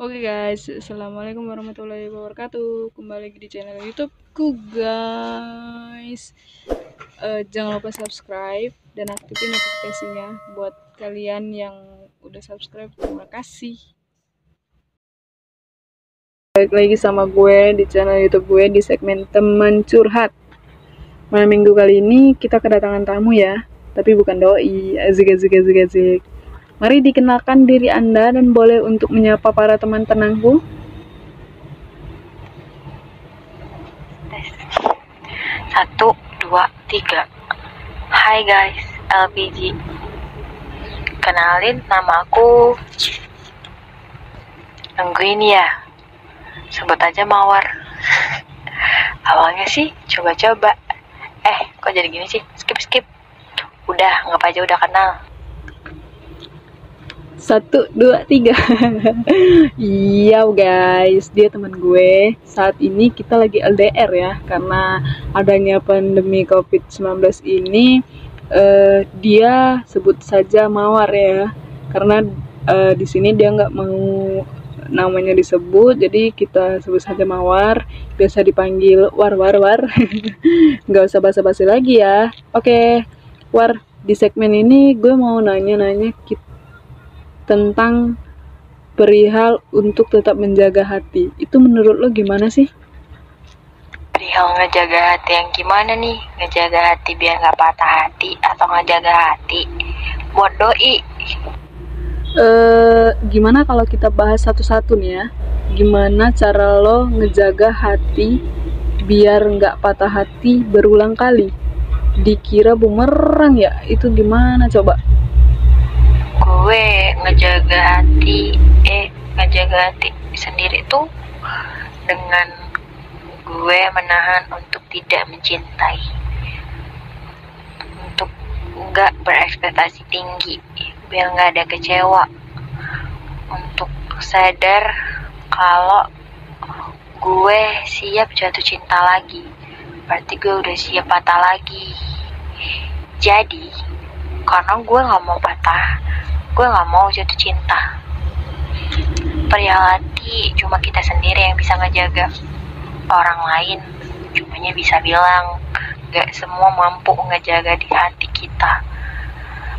Oke guys, assalamualaikum warahmatullahi wabarakatuh. Kembali lagi di channel YouTubeku guys. Jangan lupa subscribe dan aktifin notifikasinya buat kalian yang udah subscribe. Terima kasih. Balik lagi sama gue di channel YouTube gue di segmen teman curhat. Malam minggu kali ini kita kedatangan tamu ya, tapi bukan doi. Azik. Mari dikenalkan diri Anda dan boleh untuk menyapa para teman tenangku. Satu, dua, tiga. Hai guys, LPG. Kenalin, nama aku Angguini ya. Sebut aja Mawar. Awalnya sih coba-coba. Kok jadi gini sih? Skip. Udah, anggap aja udah kenal. 1, 2, 3. Iya guys, dia teman gue. Saat ini kita lagi LDR ya, karena adanya pandemi COVID-19 ini. Dia sebut saja Mawar ya, karena di sini dia nggak mau namanya disebut, jadi kita sebut saja Mawar. Biasa dipanggil War. Nggak usah basa-basi lagi ya. Oke, War, di segmen ini gue mau nanya-nanya tentang perihal untuk tetap menjaga hati. Itu menurut lo gimana sih? Perihal ngejaga hati yang gimana nih? Ngejaga hati biar gak patah hati, atau ngejaga hati buat doi? Gimana kalau kita bahas satu-satu nih ya? Gimana cara lo ngejaga hati biar gak patah hati berulang kali? Dikira bumerang ya? Itu gimana coba? Gue ngejaga hati sendiri tuh dengan gue menahan untuk tidak mencintai, untuk nggak berekspektasi tinggi biar nggak ada kecewa, untuk sadar kalau gue siap jatuh cinta lagi, berarti gue udah siap patah lagi. Jadi karena gue nggak mau patah, gue gak mau jatuh cinta. Perihal hati cuma kita sendiri yang bisa ngejaga. Orang lain cumanya bisa bilang gak semua mampu ngejaga di hati kita.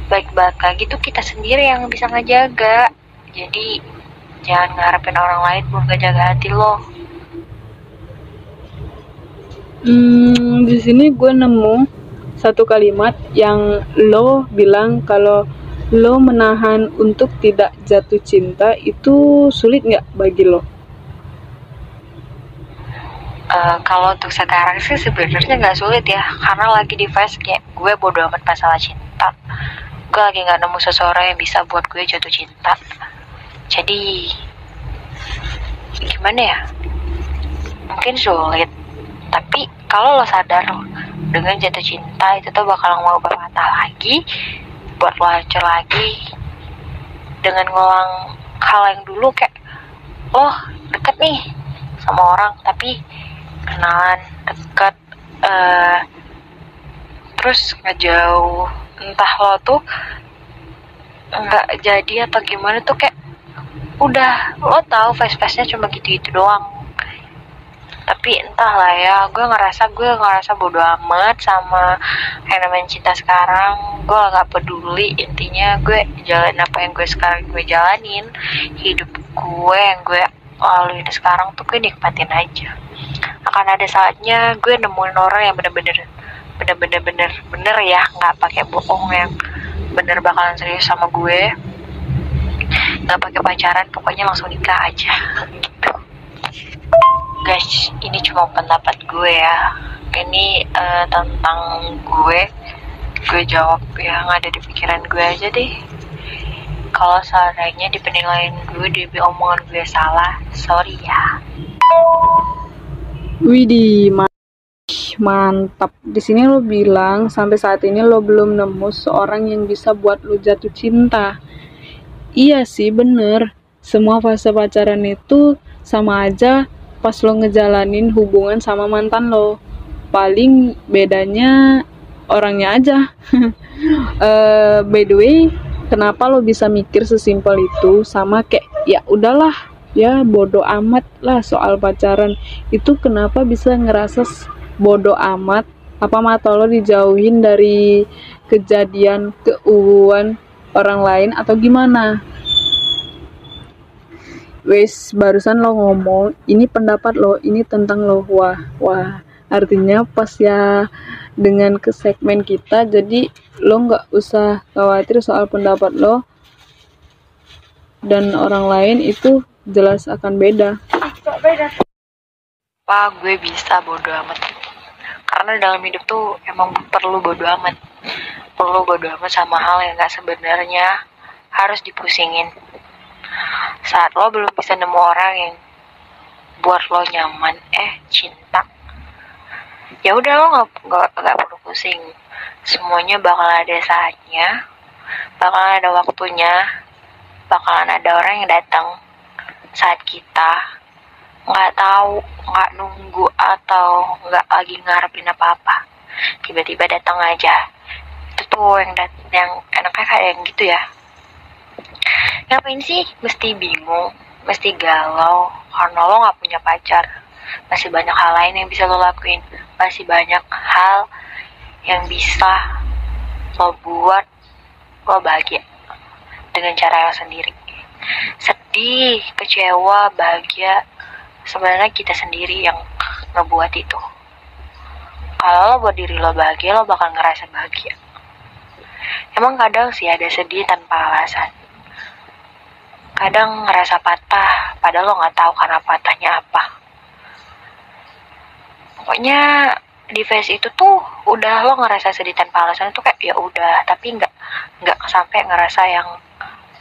Baik-baik lagi tuh kita sendiri yang bisa ngejaga. Jadi jangan ngarepin orang lain buat ngejaga hati lo. Di sini gue nemu satu kalimat yang lo bilang kalau lo menahan untuk tidak jatuh cinta. Itu sulit nggak bagi lo? Kalau untuk sekarang sih sebenarnya nggak sulit ya, karena lagi di fase kayak gue bodo amat masalah cinta. Gue lagi nggak nemu seseorang yang bisa buat gue jatuh cinta. Jadi gimana ya? Mungkin sulit. Tapi kalau lo sadar dengan jatuh cinta itu tuh bakal mau patah lagi, buat lo hancur lagi dengan ngulang hal yang dulu, kayak lo deket nih sama orang tapi kenalan deket, terus ngejauh, entah lo tuh nggak jadi atau gimana tuh, kayak udah lo tahu face-nya cuma gitu-gitu doang. Tapi entahlah ya, gue ngerasa bodo amat sama yang namanya cinta sekarang. Gue gak peduli, intinya gue jalan apa yang gue sekarang gue jalanin. Hidup gue yang gue laluin sekarang tuh gue nikmatin aja. Akan ada saatnya gue nemuin orang yang bener ya, gak pakai bohong, yang bener bakalan serius sama gue, gak pakai pacaran, pokoknya langsung nikah aja gitu. Guys, ini cuma pendapat gue ya. Ini tentang gue jawab yang ada di pikiran gue aja deh. Kalau seandainya di penilaian gue, di omongan gue salah, sorry ya. Widih, mantap. Di sini lo bilang sampai saat ini lo belum nemu seorang yang bisa buat lo jatuh cinta. Iya sih, bener. Semua fase pacaran itu sama aja pas lo ngejalanin hubungan sama mantan lo. Paling bedanya orangnya aja. By the way, kenapa lo bisa mikir sesimpel itu? Sama kayak ya udahlah, ya bodo amat lah soal pacaran. Itu kenapa bisa ngerasa bodo amat? Apa mata lo dijauhin dari kejadian keuuan orang lain atau gimana? Wes barusan lo ngomong ini pendapat lo, ini tentang lo. Wah artinya pas ya dengan ke segmen kita, jadi lo nggak usah khawatir soal pendapat lo dan orang lain, itu jelas akan beda. Wah, gue bisa bodo amat. Karena dalam hidup tuh emang perlu bodo amat. Perlu bodo amat sama hal yang gak sebenarnya harus dipusingin. Saat lo belum bisa nemu orang yang buat lo nyaman, cinta, ya udah lo nggak perlu pusing. Semuanya bakal ada saatnya, bakalan ada waktunya, bakalan ada orang yang datang saat kita nggak tahu, nggak nunggu atau nggak lagi ngarepin apa-apa, tiba-tiba datang aja. Itu tuh yang enaknya kayak yang gitu ya. Ngapain sih mesti bingung, mesti galau karena lo gak punya pacar? Masih banyak hal lain yang bisa lo lakuin. Masih banyak hal yang bisa lo buat lo bahagia dengan cara lo sendiri. Sedih, kecewa, bahagia, sebenarnya kita sendiri yang ngebuat itu. Kalau lo buat diri lo bahagia, lo bakal ngerasa bahagia. Emang kadang sih ada sedih tanpa alasan. Kadang ngerasa patah, padahal lo nggak tahu karena patahnya apa. Pokoknya di phase itu tuh udah lo ngerasa sedih tanpa alasan itu kayak ya udah, tapi nggak sampai ngerasa yang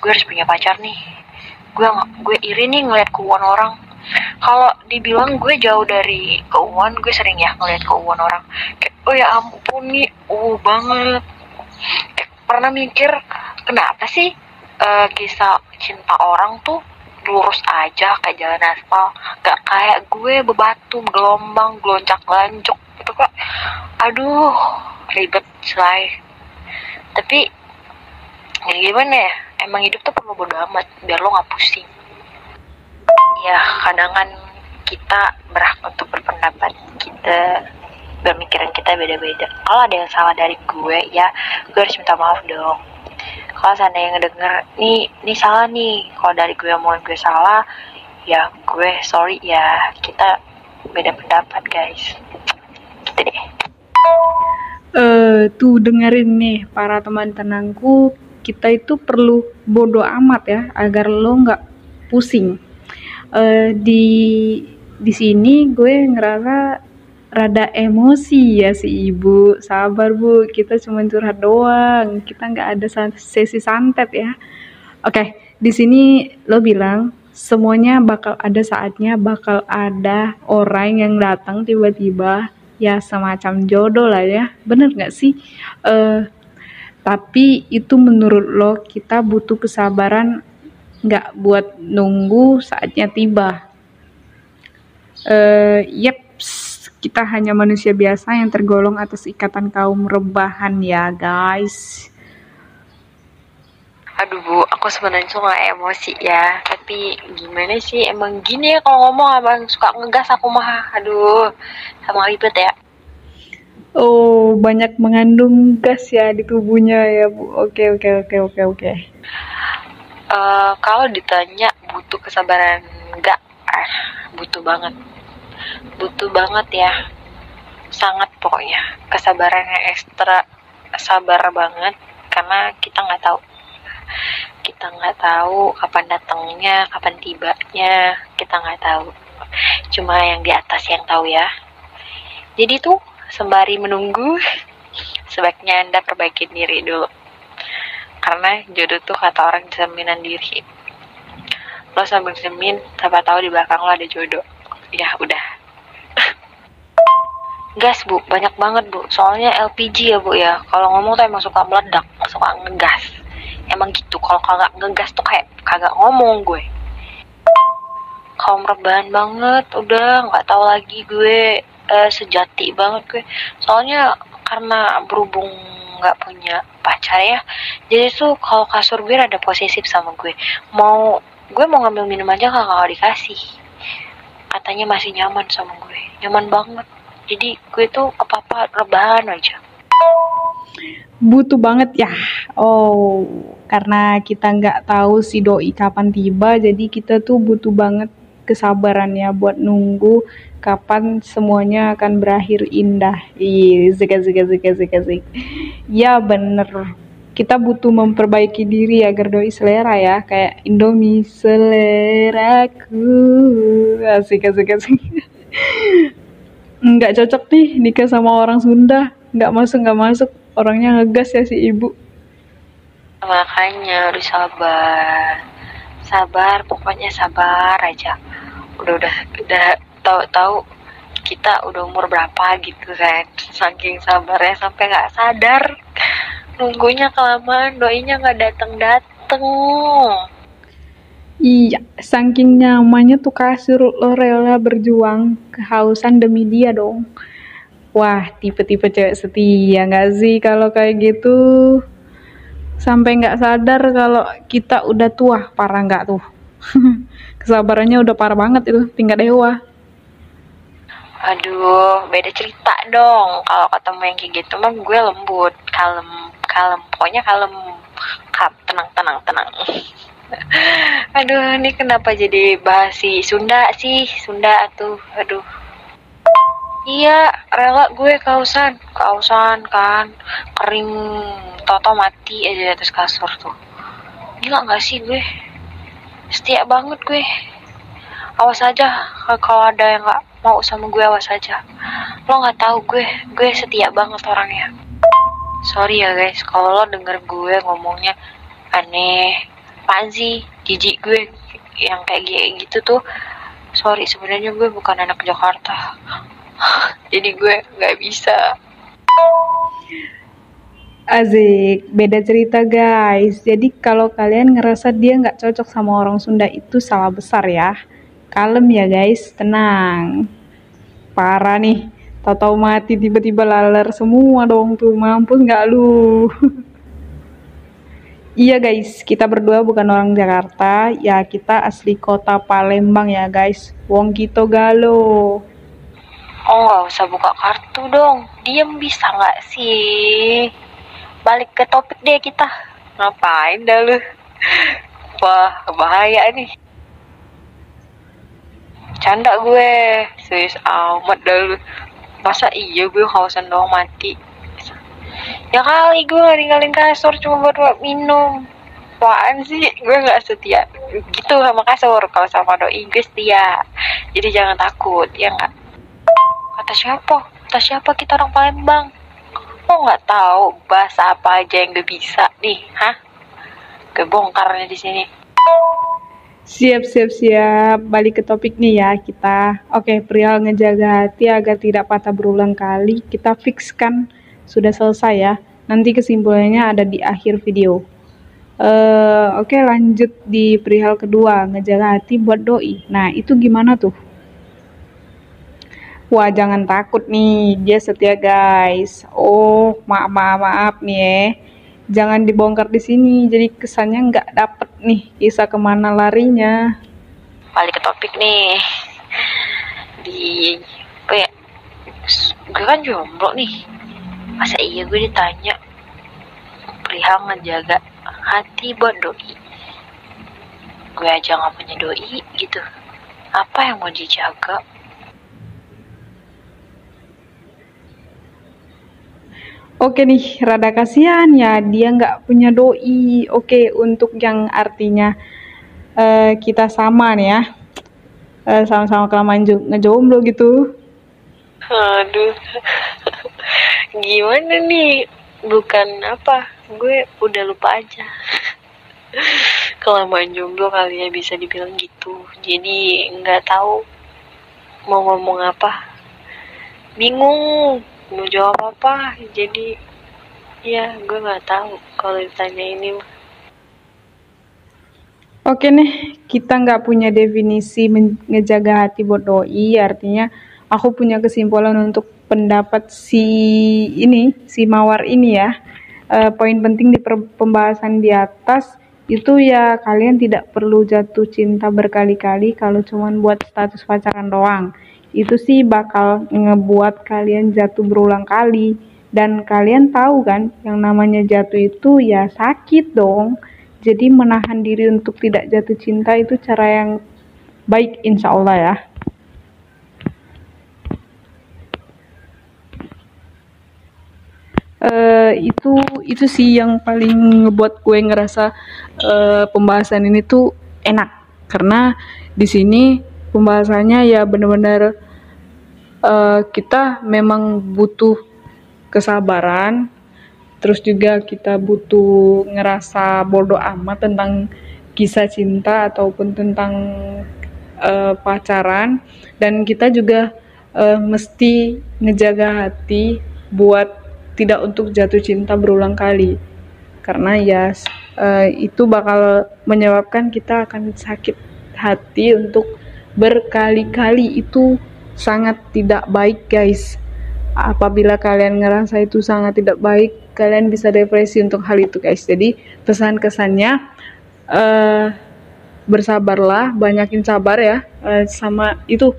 gue harus punya pacar nih. Gue iri nih ngeliat keuangan orang. Kalau dibilang gue jauh dari keuangan, gue sering ya ngeliat keuangan orang. Kayak oh ya ampun nih, banget. Kayak pernah mikir kenapa sih kisah cinta orang tuh lurus aja kayak jalan aspal, gak kayak gue bebatu, gelombang, geloncak-geloncok gitu kok. Aduh, ribet selai. Tapi ya gimana ya, emang hidup tuh perlu bodo amat biar lo gak pusing. Ya kadang kan kita berhak untuk berpendapat, kita berpikiran kita beda-beda. Kalau ada yang salah dari gue, ya gue harus minta maaf dong. Kalau seandainya ngedenger nih salah nih, kalau dari gue mau gue salah, ya gue sorry ya, kita beda pendapat guys, gitu deh. Tuh dengerin nih para teman tenangku, kita itu perlu bodo amat ya agar lo nggak pusing. Di sini gue ngerasa rada emosi ya si ibu. Sabar bu, kita cuma curhat doang, kita nggak ada sesi santet ya. Oke, di sini lo bilang semuanya bakal ada saatnya, bakal ada orang yang datang tiba-tiba, ya semacam jodoh lah ya, bener nggak sih? Tapi itu menurut lo, kita butuh kesabaran nggak buat nunggu saatnya tiba. Yeps, kita hanya manusia biasa yang tergolong atas ikatan kaum rebahan ya guys. Aduh bu, aku sebenarnya tuh gak emosi ya, tapi gimana sih, emang gini ya kalau ngomong abang suka ngegas aku mah. Aduh, sama ribet ya. Oh, banyak mengandung gas ya di tubuhnya ya bu. Oke. Kalau ditanya butuh kesabaran enggak, butuh banget ya, sangat pokoknya. Kesabaran yang ekstra, sabar banget, karena kita nggak tahu kapan datangnya, kapan tibanya, kita nggak tahu. Cuma yang di atas yang tahu ya. Jadi tuh sembari menunggu, sebaiknya Anda perbaiki diri dulu. Karena jodoh tuh kata orang cerminan diri. Lo sambil cermin, siapa tahu di belakang lo ada jodoh. Ya udah. Gas bu, banyak banget bu. Soalnya LPG ya bu ya. Kalau ngomong tuh emang suka meledak, suka ngegas. Emang gitu. Kalau kagak ngegas tuh kayak kagak ngomong gue. Kaum rebahan banget, udah nggak tahu lagi gue, sejati banget gue. Soalnya karena berhubung nggak punya pacar ya, jadi tuh kalau kasur gue rada posesif sama gue. Mau Gue mau ngambil minum aja kakak dikasih. Katanya masih nyaman sama gue, nyaman banget. Jadi gue tuh apa-apa rebahan aja. Butuh banget ya. Oh, karena kita nggak tahu si doi kapan tiba, jadi kita tuh butuh banget kesabarannya buat nunggu kapan semuanya akan berakhir indah. Iya, zik. Ya bener. Kita butuh memperbaiki diri agar doi selera ya, kayak Indomie seleraku. Asik. Nggak cocok nih nikah sama orang Sunda. Nggak masuk. Orangnya ngegas ya si ibu. Makanya harus sabar, pokoknya sabar aja. Udah tahu kita udah umur berapa gitu kan, saking sabarnya sampai nggak sadar nunggunya kelamaan, doinya nggak dateng. Iya, saking nyamannya tuh kasur lo rela berjuang kehausan demi dia dong. Wah, tipe-tipe cewek setia nggak sih kalau kayak gitu? Sampai nggak sadar kalau kita udah tua, parah nggak tuh? Kesabarannya udah parah banget itu, tingkat dewa. Aduh, beda cerita dong. Kalau ketemu yang kayak gitu mah gue lembut, kalem, pokoknya kalem, tenang. Aduh, ini kenapa jadi bahas si Sunda tuh, aduh. Iya, rela gue kausan kan, kering, toto mati aja di atas kasur tuh. Gila nggak sih gue? Setia banget gue. Awas aja kalau ada yang nggak mau sama gue, awas aja. Lo nggak tahu gue setia banget orangnya. Sorry ya guys, kalau lo denger gue ngomongnya aneh, apaan sih, jijik gue yang kayak gitu tuh. Sorry, sebenarnya gue bukan anak Jakarta. Jadi gue nggak bisa. Asik, beda cerita guys. Jadi kalau kalian ngerasa dia nggak cocok sama orang Sunda itu salah besar ya. Kalem ya guys, tenang. Parah nih, tahu-tahu mati tiba-tiba laler semua dong tuh, mampus nggak lu? Iya guys, kita berdua bukan orang Jakarta, ya kita asli kota Palembang ya guys. Wong Kito Galo. Oh, nggak usah buka kartu dong. Diem bisa nggak sih? Balik ke topik deh kita. Ngapain dah lu? Wah, bahaya nih. Canda gue. Serius amat dah lu. Masa iya gue kausan doang mati? Ya kali gue gak ninggalin kasur cuma buat minum. Apaan sih? Gue gak setia gitu sama kasur. Kalau sama doi gue setia. Jadi jangan takut, ya gak? Kata siapa kita orang Palembang? Lo nggak tahu bahasa apa aja yang gue bisa nih, hah? Gue bongkarnya di sini. Siap. Balik ke topik nih ya kita. Oke, perihal ngejaga hati agar tidak patah berulang kali, kita fixkan sudah selesai ya. Nanti kesimpulannya ada di akhir video. Oke, lanjut di perihal kedua, ngejaga hati buat doi. Nah, itu gimana tuh? Wah, jangan takut nih, dia setia guys. Oh, maaf nih ya. Jangan dibongkar di sini, jadi kesannya nggak dapet nih kisah kemana larinya. Balik ke topik nih. Apa ya? Gue kan jomblo nih. Masa iya gue ditanya perihal ngejaga hati buat doi? Gue aja nggak punya doi gitu. Apa yang mau dijaga? Oke nih, rada kasihan ya dia nggak punya doi. Oke, untuk yang artinya kita sama nih ya, sama-sama kelamaan ngejomblo gitu. Aduh, gimana nih? Bukan apa, gue udah lupa aja. Kelamaan jomblo kali ya bisa dibilang gitu. Jadi nggak tahu mau ngomong apa. Bingung mau jawab apa, jadi ya gue nggak tahu kalau ditanya ini. Oke nih, kita nggak punya definisi ngejaga hati buat doi, artinya aku punya kesimpulan untuk pendapat si Mawar ini ya. Poin penting di pembahasan di atas, itu ya kalian tidak perlu jatuh cinta berkali-kali kalau cuman buat status pacaran doang. Itu sih bakal ngebuat kalian jatuh berulang kali. Dan kalian tahu kan, yang namanya jatuh itu ya sakit dong. Jadi menahan diri untuk tidak jatuh cinta itu cara yang baik insya Allah ya. Itu sih yang paling ngebuat gue ngerasa pembahasan ini tuh enak, karena di sini pembahasannya ya benar-benar kita memang butuh kesabaran, terus juga kita butuh ngerasa bodoh amat tentang kisah cinta ataupun tentang pacaran, dan kita juga mesti ngejaga hati buat tidak untuk jatuh cinta berulang kali, karena ya itu bakal menyebabkan kita akan sakit hati untuk berkali-kali. Itu sangat tidak baik guys. Apabila kalian ngerasa itu sangat tidak baik, kalian bisa depresi untuk hal itu guys. Jadi pesan kesannya bersabarlah, banyakin sabar ya. Sama itu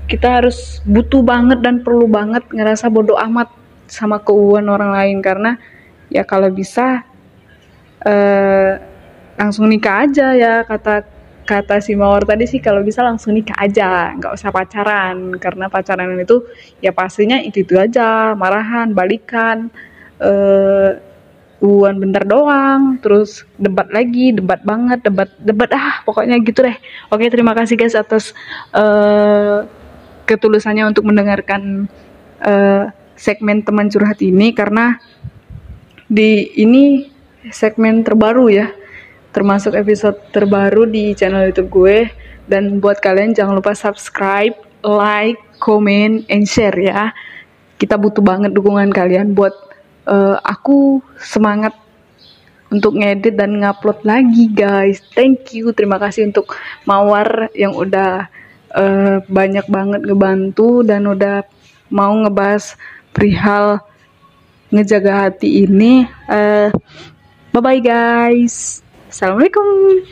kita harus butuh banget dan perlu banget ngerasa bodoh amat sama keuangan orang lain, karena ya kalau bisa langsung nikah aja ya, kata si Mawar tadi sih, kalau bisa langsung nikah aja, nggak usah pacaran, karena pacaran itu ya pastinya itu aja, marahan, balikan, bentar doang, terus debat lagi, debat banget, debat pokoknya gitu deh. Oke, terima kasih guys atas ketulusannya untuk mendengarkan segmen teman curhat ini, karena ini segmen terbaru ya, termasuk episode terbaru di channel YouTube gue. Dan buat kalian jangan lupa subscribe, like, comment, and share ya. Kita butuh banget dukungan kalian buat aku semangat untuk ngedit dan ngupload lagi guys. Thank you, terima kasih untuk Mawar yang udah banyak banget ngebantu dan udah mau ngebahas perihal ngejaga hati ini. Bye bye guys, assalamualaikum.